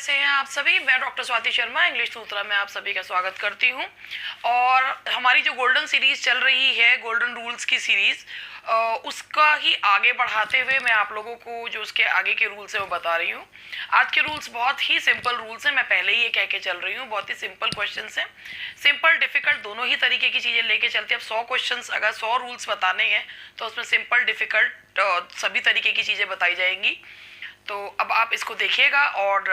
कैसे हैं आप सभी। मैं डॉक्टर स्वाति शर्मा इंग्लिश सूत्रा में आप सभी का स्वागत करती हूं। और हमारी जो गोल्डन सीरीज चल रही है, गोल्डन रूल्स की सीरीज, उसका ही आगे बढ़ाते हुए मैं आप लोगों को जो उसके आगे के रूल्स हैं वो बता रही हूँ। आज के रूल्स बहुत ही सिंपल रूल्स हैं, मैं पहले ही ये कह के चल रही हूँ। बहुत ही सिंपल क्वेश्चंस हैं, सिंपल डिफिकल्ट दोनों ही तरीके की चीज़ें लेके चलते हैं। अब 100 क्वेश्चंस, अगर 100 रूल्स बताने हैं तो उसमें सिंपल डिफिकल्ट सभी तरीके की चीज़ें बताई जाएंगी। तो अब आप इसको देखिएगा। और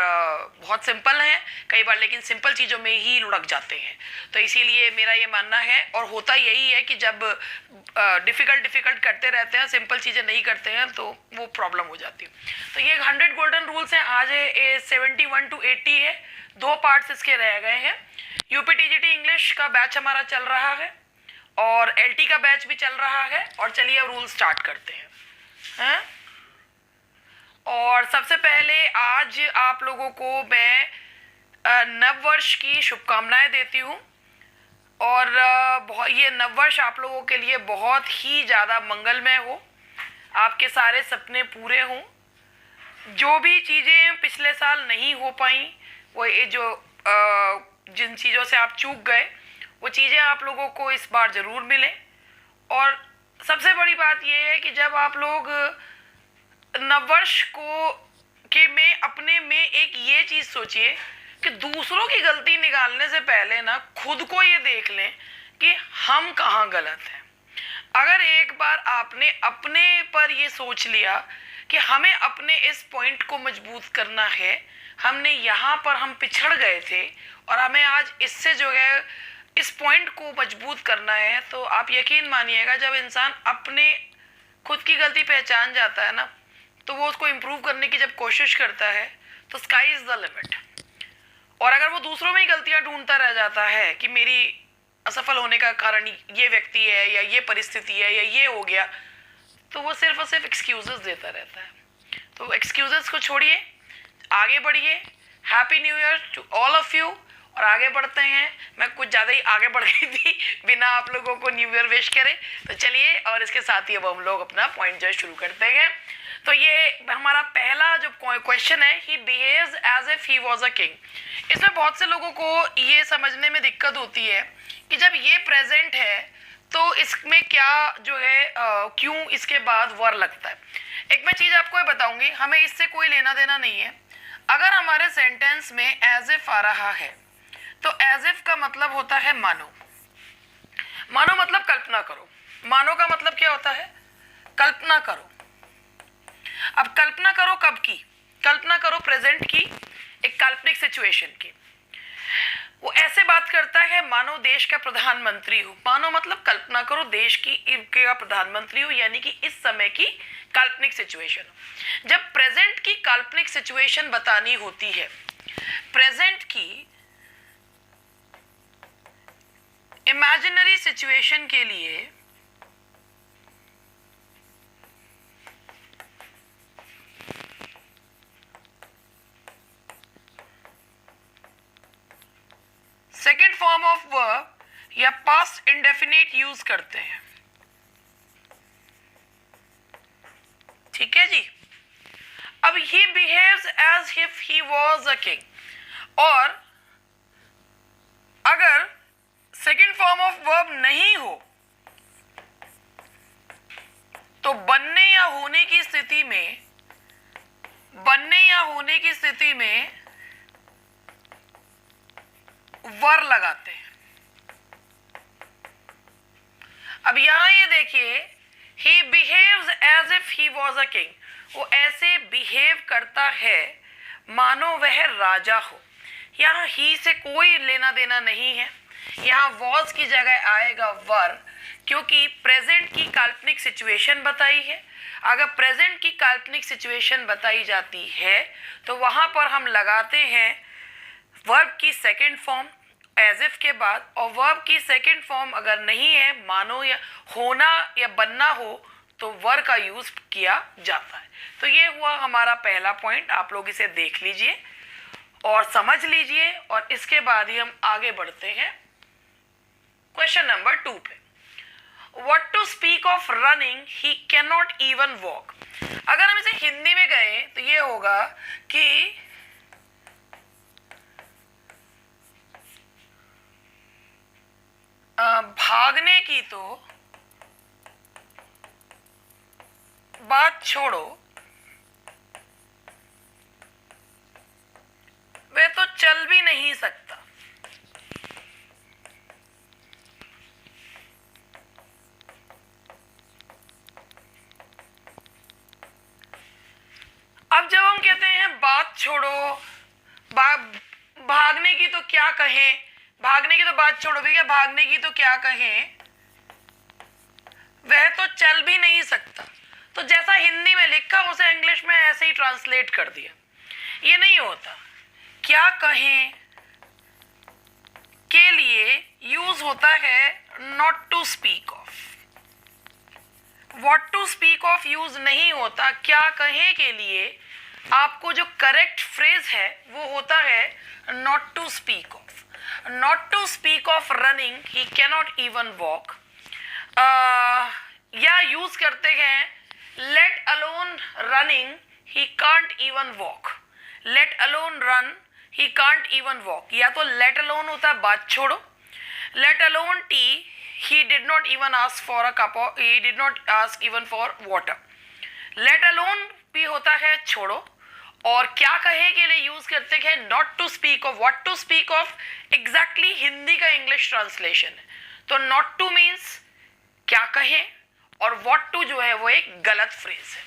बहुत सिंपल है कई बार, लेकिन सिंपल चीज़ों में ही लुढ़क जाते हैं। तो इसीलिए मेरा ये मानना है, और होता यही है कि जब डिफ़िकल्ट करते रहते हैं, सिंपल चीज़ें नहीं करते हैं, तो वो प्रॉब्लम हो जाती है। तो ये 100 गोल्डन रूल्स हैं। आज है 71 to 80 है, 2 पार्ट्स इसके रह गए हैं। यूपीटीजीटी इंग्लिश का बैच हमारा चल रहा है और एलटी का बैच भी चल रहा है। और चलिए अब रूल स्टार्ट करते हैं। और सबसे पहले आज आप लोगों को मैं नववर्ष की शुभकामनाएं देती हूँ। और ये नववर्ष आप लोगों के लिए बहुत ही ज़्यादा मंगलमय हो, आपके सारे सपने पूरे हों। जो भी चीज़ें पिछले साल नहीं हो पाई, वो ये जो जिन चीज़ों से आप चूक गए, वो चीज़ें आप लोगों को इस बार ज़रूर मिलें। और सबसे बड़ी बात ये है कि जब आप लोग नववर्ष को में अपने में एक ये चीज़ सोचिए कि दूसरों की गलती निकालने से पहले ना खुद को ये देख लें कि हम कहाँ गलत हैं। अगर एक बार आपने अपने पर ये सोच लिया कि हमें अपने इस पॉइंट को मजबूत करना है, हमने यहाँ पर हम पिछड़ गए थे और हमें आज इससे जो है इस पॉइंट को मजबूत करना है, तो आप यकीन मानिएगा जब इंसान अपने खुद की गलती पहचान जाता है ना, तो वो उसको इम्प्रूव करने की जब कोशिश करता है तो स्काई इज़ द लिमिट। और अगर वो दूसरों में ही गलतियां ढूंढता रह जाता है कि मेरी असफल होने का कारण ये व्यक्ति है या ये परिस्थिति है या ये हो गया, तो वो सिर्फ और सिर्फ एक्सक्यूजेस देता रहता है। तो एक्सक्यूजेस को छोड़िए, आगे बढ़िए। Happy new year to all of you. और आगे बढ़ते हैं। मैं कुछ ज़्यादा ही आगे बढ़ गई थी बिना आप लोगों को न्यू ईयर विश करे। तो चलिए, और इसके साथ ही अब हम लोग अपना पॉइंट जो शुरू करते हैं। तो ये हमारा पहला जो क्वेश्चन है, he behaves as if he was a king. इसमें बहुत से लोगों को ये समझने में दिक्कत होती है कि जब ये प्रेजेंट है तो इसमें क्या जो है क्यों इसके बाद वर लगता है। एक मैं चीज़ आपको ये बताऊंगी, हमें इससे कोई लेना देना नहीं है। अगर हमारे सेंटेंस में एज इफ आ रहा है तो एज इफ का मतलब होता है मानो। मानो मतलब कल्पना करो। मानो का मतलब क्या होता है? कल्पना करो। अब कल्पना करो कब की? कल्पना करो प्रेजेंट की, एक काल्पनिक सिचुएशन की। वो ऐसे बात करता है मानो देश का प्रधानमंत्री हो। मानो मतलब कल्पना करो देश का प्रधानमंत्री हो, यानी कि इस समय की काल्पनिक सिचुएशन हो। जब प्रेजेंट की काल्पनिक सिचुएशन बतानी होती है, प्रेजेंट की इमेजिनरी सिचुएशन के लिए सेकेंड फॉर्म ऑफ वर्ब या पास्ट इंडेफिनिट यूज करते हैं। ठीक है जी। अब he behaves as if he was a king. और अगर सेकेंड फॉर्म ऑफ वर्ब नहीं हो तो बनने या होने की स्थिति में वर लगाते हैं। अब यहां ये देखिए, he behaves as if he was a king. वो ऐसे बिहेव करता है मानो वह राजा हो। यहाँ ही से कोई लेना देना नहीं है, यहाँ वॉज की जगह आएगा वर, क्योंकि प्रेजेंट की काल्पनिक सिचुएशन बताई है। अगर प्रेजेंट की काल्पनिक सिचुएशन बताई जाती है तो वहां पर हम लगाते हैं वर्ब की सेकेंड फॉर्म एज इफ के बाद। और वर्ब की सेकेंड फॉर्म अगर नहीं है, मानो या होना या बनना हो, तो वर का यूज किया जाता है। तो ये हुआ हमारा पहला पॉइंट। आप लोग इसे देख लीजिए और समझ लीजिए, और इसके बाद ही हम आगे बढ़ते हैं क्वेश्चन नंबर 2 पे। What to speak of running, he cannot even walk। अगर हम इसे हिंदी में कहें तो ये होगा कि भागने की तो बात छोड़ो, वे तो चल भी नहीं सकता। अब जब हम कहते हैं बात छोड़ो, भागने की तो क्या कहें, भागने की तो बात छोड़ो भैया, भागने की तो क्या कहें, वह तो चल भी नहीं सकता। तो जैसा हिंदी में लिखा उसे इंग्लिश में ऐसे ही ट्रांसलेट कर दिया। ये नहीं होता। क्या कहें के लिए यूज होता है not to speak of, what to speak of use नहीं होता। क्या कहें के लिए आपको जो करेक्ट फ्रेज है वो होता है not to speak of. Not to speak of running, he cannot even walk. या यूज करते हैं let alone running, he can't even walk. Let alone run, he can't even walk. या तो लेट अलोन होता है बात छोड़ो, let alone tea, he did not even ask for a cup of, he did not ask even for water. let alone भी होता है छोड़ो, और क्या कहे के लिए यूज करते हैं not to speak of, what to speak of exactly Hindi का इंग्लिश ट्रांसलेशन है। तो not to means क्या कहे, और what to जो है वो एक गलत फ्रेज है।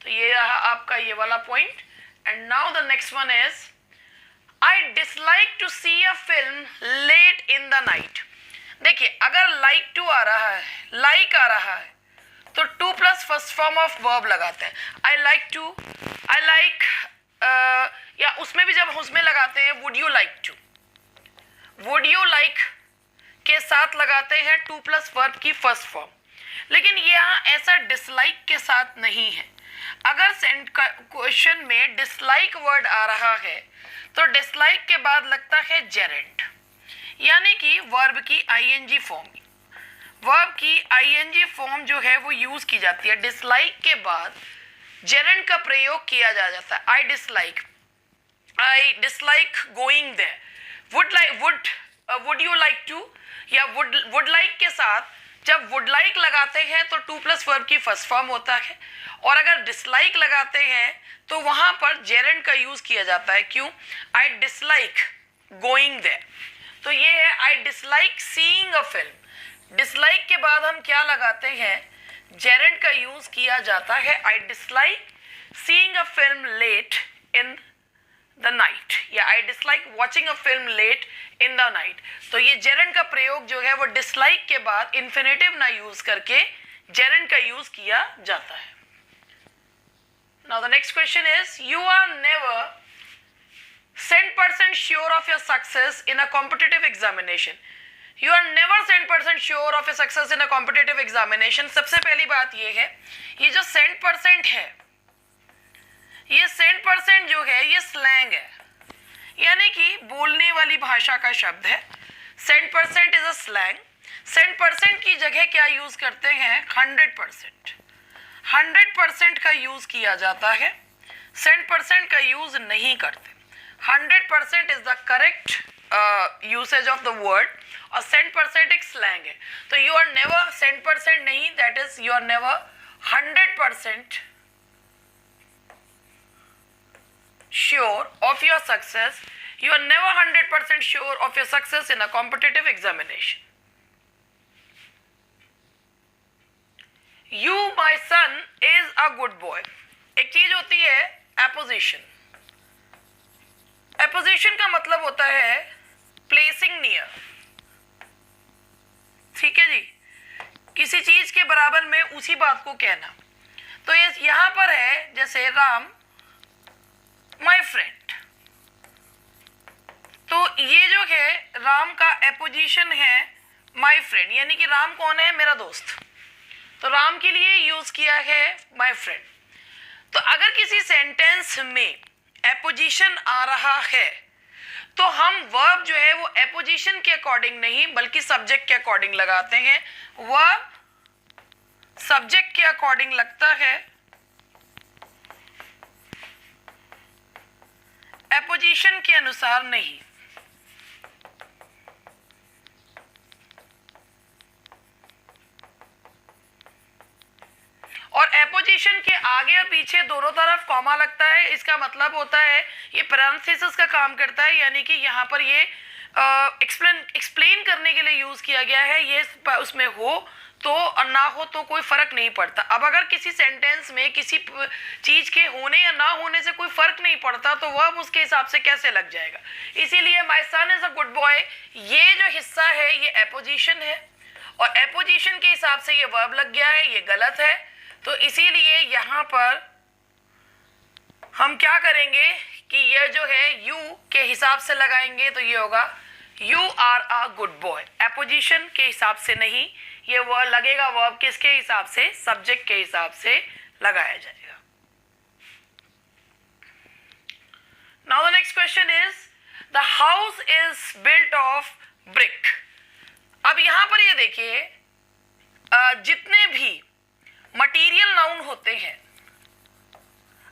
तो ये रहा आपका ये वाला point. And now the next one is I dislike to see a film late in the night. देखिए अगर लाइक टू आ रहा है, लाइक आ रहा है, तो to plus first form of verb लगाते हैं। I like to, I like, या उसमें भी जब उसमें लगाते हैं would you like to, would you like के साथ लगाते हैं टू प्लस वर्ब की फर्स्ट फॉर्म। लेकिन यहाँ ऐसा डिसलाइक के साथ नहीं है। अगर क्वेश्चन में डिसलाइक वर्ड आ रहा है तो डिसलाइक के बाद लगता है जेरेंट, यानी कि वर्ब की आईएनजी फॉर्म, वर्ब की आईएनजी फॉर्म जो है वो यूज की जाती है। डिसलाइक के बाद जेरेंट का प्रयोग किया जाता है। I dislike going there, would you like to, या वुड लाइक के साथ जब वुड लाइक लगाते हैं तो टू प्लस वर्ब की फर्स्ट फॉर्म होता है, और अगर डिसलाइक लगाते हैं तो वहां पर जेरेंट का यूज किया जाता है। क्यों? I dislike going there. तो ये है I dislike seeing a film. Dislike के बाद हम क्या लगाते हैं? जेरेंट का यूज किया जाता है। I dislike seeing a film late in the night, या I dislike watching a film late in the night. तो ये जेरेंट का प्रयोग जो है वो डिसलाइक के बाद इन्फिनेटिव ना यूज करके जेरेंट का यूज किया जाता है। Now the next question is you are never 100% sure of your success in a competitive examination. You are never 100% sure of your success in a competitive examination. सबसे पहली बात ये है, ये जो 100% है, ये 100% जो है ये स्लैंग है, यानी कि बोलने वाली भाषा का शब्द है। 100% इज अ स्लैंग। 100% की जगह क्या यूज करते हैं? 100%। 100% का यूज किया जाता है, 100% का यूज नहीं करते। 100% is the correct usage of the word, और 100% एक स्लैंग है। तो you are never 100% नहीं, that is you are never 100% sure of your success. You are never 100% sure of your success in a competitive examination. You, my son, is a good boy. एक चीज होती है apposition। Apposition का मतलब होता है placing near, ठीक है जी, किसी चीज के बराबर में उसी बात को कहना। तो ये यहां पर है, जैसे राम माय फ्रेंड, तो ये जो है राम का एपोजिशन है माय फ्रेंड, यानी कि राम कौन है? मेरा दोस्त। तो राम के लिए यूज किया है माय फ्रेंड। तो अगर किसी सेंटेंस में एपोजिशन आ रहा है तो हम वर्ब जो है वो एपोजिशन के अकॉर्डिंग नहीं बल्कि सब्जेक्ट के अकॉर्डिंग लगाते हैं। वर्ब सब्जेक्ट के अकॉर्डिंग लगता है, एपोजिशन के अनुसार नहीं। आगे और पीछे दोनों तरफ कॉमा लगता है, इसका मतलब होता है ये पैरेंथेसिस का काम करता है, यानी कि यहाँ पर ये एक्सप्लेन करने के लिए यूज किया गया है। ये उसमें हो तो और ना हो तो कोई फर्क नहीं पड़ता। अब अगर किसी सेंटेंस में किसी चीज के होने या ना होने से कोई फर्क नहीं पड़ता तो वर्ब उसके हिसाब से कैसे लग जाएगा। इसीलिए my son is a good boy, ये जो हिस्सा है ये एपोजिशन है और एपोजिशन के हिसाब से ये वर्ब लग गया है, ये गलत है। तो इसीलिए यहाँ पर हम क्या करेंगे कि ये जो है यू के हिसाब से लगाएंगे, तो ये होगा you are a good boy. Apposition के हिसाब से नहीं, ये वर्ब लगेगा वर्ब किसके हिसाब से, सब्जेक्ट के हिसाब से लगाया जाएगा। Now the next question is the house is built of brick. अब यहां पर ये देखिए जितने भी मटीरियल नाउन होते हैं,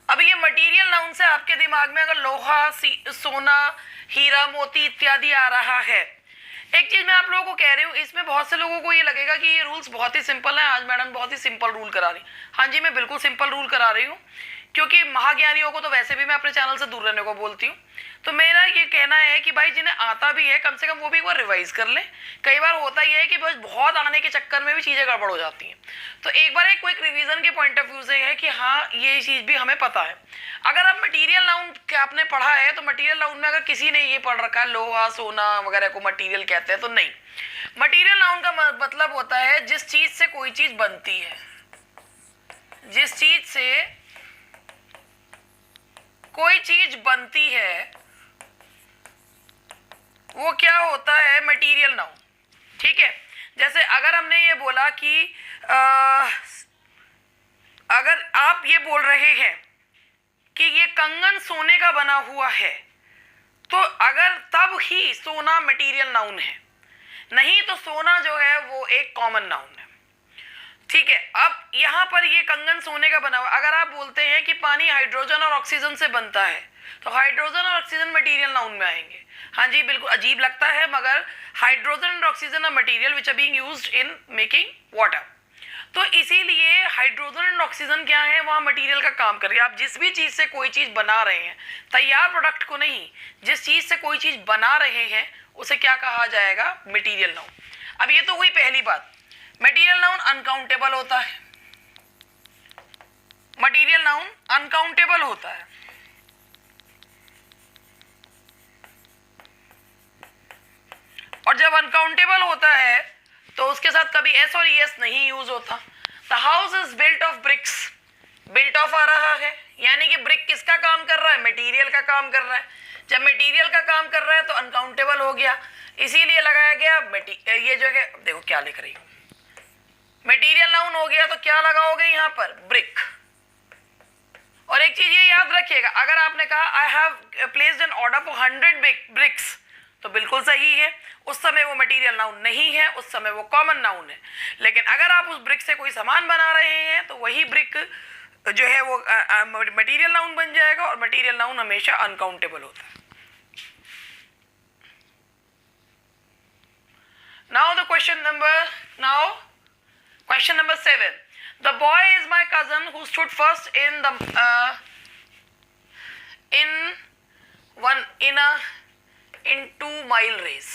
अब ये मटीरियल नाउन से आपके दिमाग में अगर लोहा, सोना, हीरा, मोती इत्यादि आ रहा है, एक चीज मैं आप लोगों को कह रही हूँ, इसमें बहुत से लोगों को ये लगेगा कि ये रूल्स बहुत ही सिंपल है, आज मैडम बहुत ही सिंपल रूल करा रही। हाँ जी, मैं बिल्कुल सिंपल रूल करा रही हूँ, क्योंकि महाज्ञानियों को तो वैसे भी मैं अपने चैनल से दूर रहने को बोलती हूँ। तो मेरा ये कहना है कि भाई जिन्हें आता भी है कम से कम वो भी एक बार रिवाइज कर लें। कई बार होता ही है कि बस बहुत आने के चक्कर में भी चीज़ें गड़बड़ हो जाती हैं। तो एक बार एक क्विक रिवीजन के पॉइंट ऑफ व्यू से है कि हाँ ये चीज़ भी हमें पता है। अगर आप मटीरियल नाउन आपने पढ़ा है तो मटीरियल नाउन में अगर किसी ने ये पढ़ रखा है लोहा, सोना वगैरह को मटीरियल कहते हैं, तो नहीं। मटीरियल नाउन का मतलब होता है जिस चीज़ से कोई चीज़ बनती है, जिस चीज़ से कोई चीज़ बनती है वो क्या होता है, मटीरियल नाउन। ठीक है, जैसे अगर हमने ये बोला कि अगर आप ये बोल रहे हैं कि ये कंगन सोने का बना हुआ है, तो अगर तब ही सोना मटीरियल नाउन है, नहीं तो सोना जो है वो एक कॉमन नाउन है। ठीक है, अब यहाँ पर ये कंगन सोने का बना हुआ, अगर आप बोलते हैं कि पानी हाइड्रोजन और ऑक्सीजन से बनता है, तो हाइड्रोजन और ऑक्सीजन मटीरियल नाउन में आएंगे। हाँ जी, बिल्कुल अजीब लगता है, मगर हाइड्रोजन और oxygen are material which are being used in making water. तो इसीलिए हाइड्रोजन एंड ऑक्सीजन क्या है, वहाँ मटीरियल का काम कर रही है। आप जिस भी चीज़ से कोई चीज़ बना रहे हैं, तैयार प्रोडक्ट को नहीं, जिस चीज़ से कोई चीज़ बना रहे हैं उसे क्या कहा जाएगा, मटीरियल नाउन। अब ये तो हुई पहली बात। मटीरियल नाउन अनकाउंटेबल होता है, मटीरियल नाउन अनकाउंटेबल होता है। और जब अनकाउंटेबल होता है तो उसके साथ कभी एस और ईएस नहीं यूज होता। The house is built of bricks, built of आ रहा है, यानी कि ब्रिक किसका काम कर रहा है, मटेरियल का काम कर रहा है। जब मटेरियल का काम कर रहा है तो अनकाउंटेबल हो गया, इसीलिए लगाया गया ये जो है, देखो क्या लिख रही हूँ, मटेरियल नाउन हो गया तो क्या लगाओगे यहाँ पर, ब्रिक। और एक चीज ये याद रखिएगा, अगर आपने कहा I have placed an order for 100 bricks, तो बिल्कुल सही है, उस समय वो मटेरियल नाउन नहीं है, उस समय वो कॉमन नाउन है। लेकिन अगर आप उस ब्रिक से कोई सामान बना रहे हैं तो वही ब्रिक जो है वो मटेरियल नाउन बन जाएगा, और मटेरियल नाउन हमेशा अनकाउंटेबल होता है। Now the question number 7. The boy is my cousin who stood first in 2-mile race.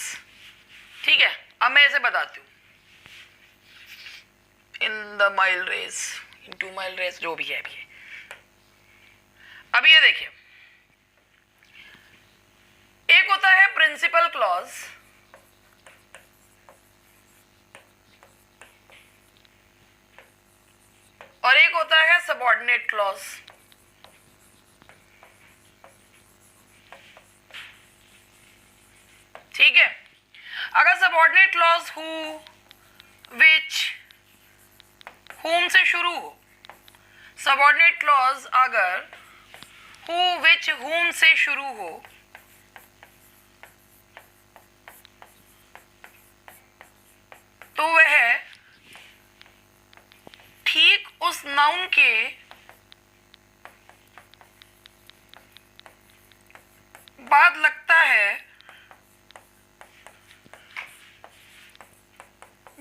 ठीक है, अब मैं ऐसे बताती हूँ, in the mile race, in 2-mile race, जो भी है अभी। अब ये देखिए, एक होता है प्रिंसिपल क्लॉज, और एक होता है सबऑर्डिनेट क्लॉज। ठीक है, अगर subordinate clause who, which, whom से शुरू हो, सबऑर्डिनेट क्लॉज अगर who, which, whom से शुरू हो, तो वह ठीक उस नाउन के बाद लगता है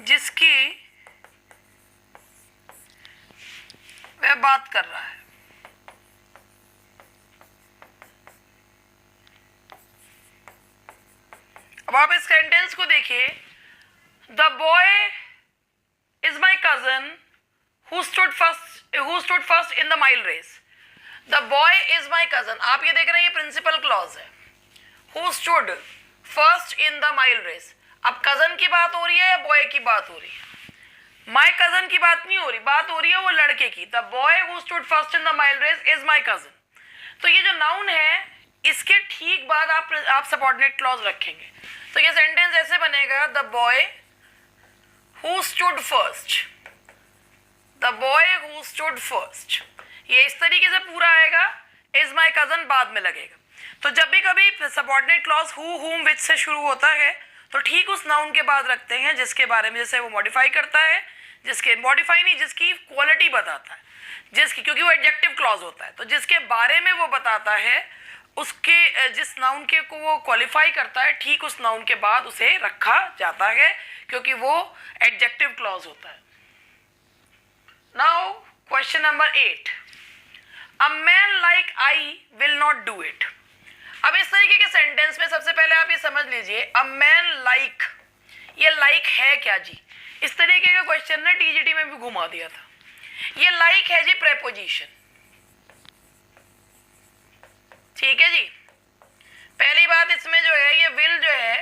जिसकी वह बात कर रहा है। अब आप इस सेंटेंस को देखिए, the boy is my cousin who stood first in the mile race. The boy is my cousin, आप ये देख रहे हैं, ये प्रिंसिपल क्लॉज है। Who stood first in the mile race, अब कजन की बात हो रही है या बॉय की बात हो रही है? माई कजन की बात नहीं हो रही, बात हो रही है वो लड़के की। The boy who stood first in the mile race is my cousin. तो ये जो नाउन है, इसके ठीक बाद आप सबऑर्डिनेट क्लॉज रखेंगे। तो ये सेंटेंस ऐसे बनेगा, the boy who stood first, the boy who stood first. ये इस तरीके से पूरा आएगा, इज माई कजन बाद में लगेगा। तो जब भी कभी सबऑर्डिनेट क्लॉज हु, हुम, विच से शुरू होता है तो ठीक उस नाउन के बाद रखते हैं जिसके बारे में जैसे वो मॉडिफाई करता है, जिसके मॉडिफाई नहीं, जिसकी क्वालिटी बताता है, जिसकी, क्योंकि वो एडजेक्टिव क्लॉज होता है, तो जिसके बारे में वो बताता है, उसके जिस नाउन के को वो क्वालिफाई करता है, ठीक उस नाउन के बाद उसे रखा जाता है, क्योंकि वो एडजेक्टिव क्लॉज होता है। Now question number 8, a man like I will not do it. अब इस तरीके के सेंटेंस में सबसे पहले आप ये समझ लीजिए, अ मैन लाइक, ये लाइक है क्या जी? इस तरीके का क्वेश्चन ने टीजीटी में भी घुमा दिया था। ये लाइक है जी प्रेपोजिशन, ठीक है जी। पहली बात इसमें जो है, ये विल जो है,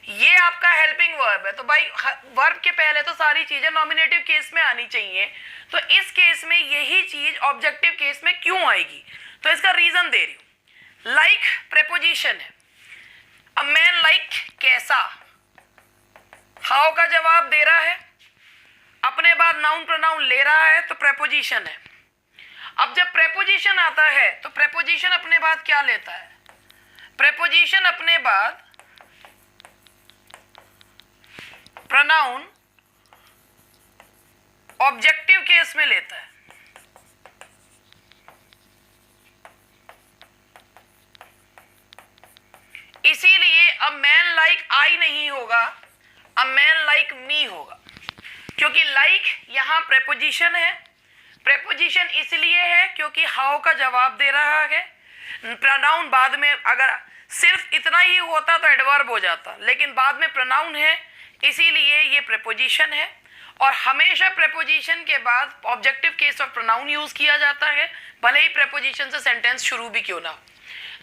ये आपका हेल्पिंग वर्ब है। तो भाई वर्ब के पहले तो सारी चीजें नॉमिनेटिव केस में आनी चाहिए, तो इस केस में यही चीज ऑब्जेक्टिव केस में क्यों आएगी? तो इसका रीजन दे रही हूं। लाइक प्रेपोजिशन है, अ मैन लाइक कैसा, हाउ का जवाब दे रहा है, अपने बाद नाउन प्रोनाउन ले रहा है, तो प्रेपोजिशन है। अब जब प्रेपोजिशन आता है तो प्रेपोजिशन अपने बाद क्या लेता है? प्रेपोजिशन अपने बाद प्रोनाउन ऑब्जेक्टिव केस में लेता है। इसीलिए अ मैन लाइक आई नहीं होगा, अ मैन लाइक मी होगा, क्योंकि लाइक यहां प्रेपोजिशन है। प्रेपोजिशन इसलिए है क्योंकि हाउ का जवाब दे रहा है। प्रोनाउन बाद में, अगर सिर्फ इतना ही होता तो एडवर्ब हो जाता, लेकिन बाद में प्रोनाउन है, इसीलिए ये प्रेपोजिशन है। और हमेशा प्रेपोजिशन के बाद objective case of pronoun use किया जाता है, भले ही प्रेपोजिशन से सेंटेंस शुरू भी क्यों ना हो।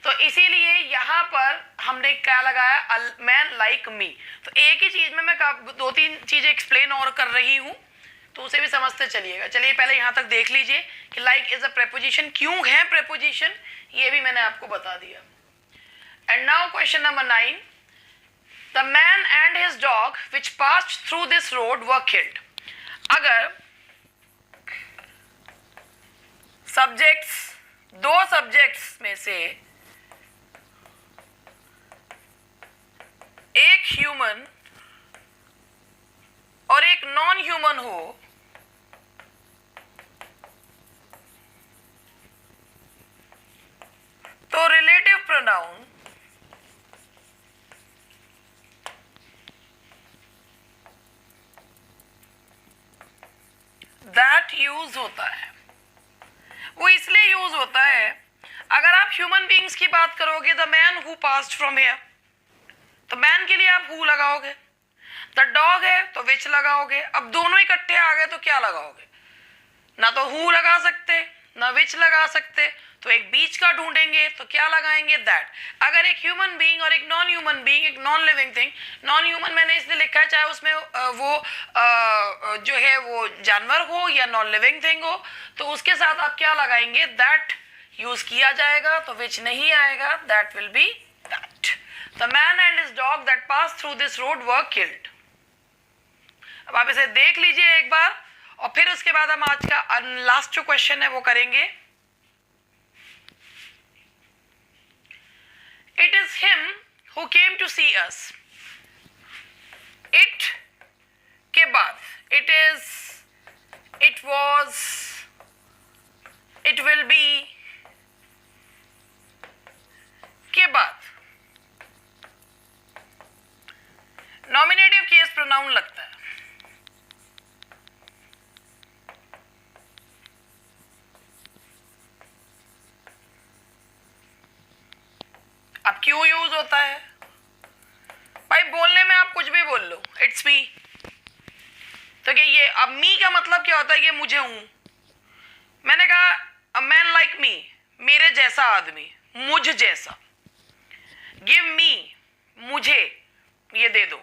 तो इसीलिए यहाँ पर हमने क्या लगाया, मैन लाइक मी। तो एक ही चीज में मैं 2-3 चीजें एक्सप्लेन और कर रही हूँ, तो उसे भी समझते चलिएगा। चलिए पहले यहाँ तक देख लीजिए कि लाइक इज अ प्रेपोजिशन, क्यों है प्रेपोजिशन, ये भी मैंने आपको बता दिया। And now question number 9, the man and his dog which passed through this road were killed. अगर सब्जेक्ट्स, 2 सब्जेक्ट्स में से एक ह्यूमन और एक नॉन ह्यूमन हो, तो रिलेटिव प्रोनाउन दैट यूज होता है। वो इसलिए यूज होता है, अगर आप ह्यूमन बीइंग्स की बात करोगे, the man who passed from here, तो मैन के लिए आप हु लगाओगे, द डॉग है तो विच लगाओगे। अब दोनों इकट्ठे आ गए तो क्या लगाओगे? ना तो हु लगा सकते ना विच लगा सकते, तो एक बीच का ढूंढेंगे, तो क्या लगाएंगे? दैट। अगर एक ह्यूमन बीइंग और एक नॉन ह्यूमन बीइंग, एक non living thing, non human मैंने इसलिए लिखा है चाहे उसमें वो जो है वो जानवर हो या नॉन लिविंग थिंग हो, तो उसके साथ आप क्या लगाएंगे? दैट यूज किया जाएगा। तो विच नहीं आएगा, that will be that. The man and his dog that passed through this road were killed. अब आप इसे देख लीजिए एक बार, और फिर उसके बाद हम आज का लास्ट जो क्वेश्चन है वो करेंगे। It is him who came to see us. It के बाद it is, it was, it will be के बाद नॉमिनेटिव केस प्रोनाउन लगता है। अब क्यों यूज होता है भाई? बोलने में आप कुछ भी बोल लो, इट्स मी। तो क्या ये अब मी का मतलब क्या होता है? ये मुझे हूं। मैंने कहा अ मैन लाइक मी, मेरे जैसा आदमी, मुझ जैसा। गिव मी, मुझे ये दे दो।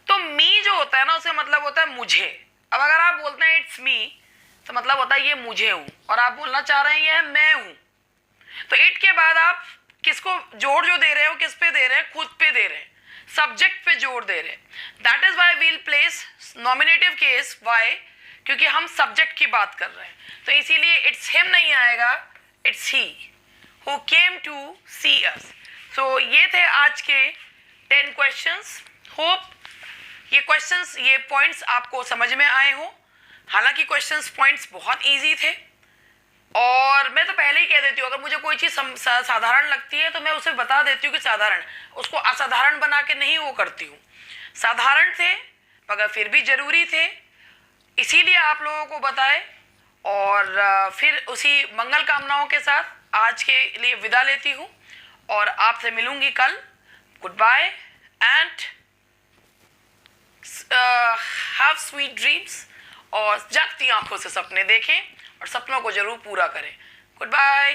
तो मी जो होता है ना, उसका मतलब होता है मुझे। अब अगर आप बोलते हैं इट्स मी, तो मतलब होता है ये मुझे हूं, और आप बोलना चाह रहे हैं ये मैं हूं। तो इट के बाद आप किसको जोड़ जो दे रहे हो, किस पे दे रहे हैं? खुद पे दे रहे हैं, सब्जेक्ट पे जोड़ दे रहे हैं। That is why we'll place nominative case. Why? क्योंकि हम सब्जेक्ट की बात कर रहे हैं, तो इसीलिए इट्स हिम नहीं आएगा, it's he who came to see us. So ये थे आज के 10 क्वेश्चंस। होप ये क्वेश्चंस, ये पॉइंट्स आपको समझ में आए हो। हालांकि क्वेश्चंस पॉइंट्स बहुत इजी थे, और मैं तो पहले ही कह देती हूँ, अगर मुझे कोई चीज़ साधारण लगती है तो मैं उसे बता देती हूँ कि साधारण, उसको असाधारण बना के नहीं वो करती हूँ। साधारण थे मगर फिर भी जरूरी थे, इसीलिए आप लोगों को बताए। और फिर उसी मंगल कामनाओं के साथ आज के लिए विदा लेती हूँ, और आपसे मिलूंगी कल। Good bye and have sweet dreams, और जागती आंखों से सपने देखें और सपनों को जरूर पूरा करें। Good bye.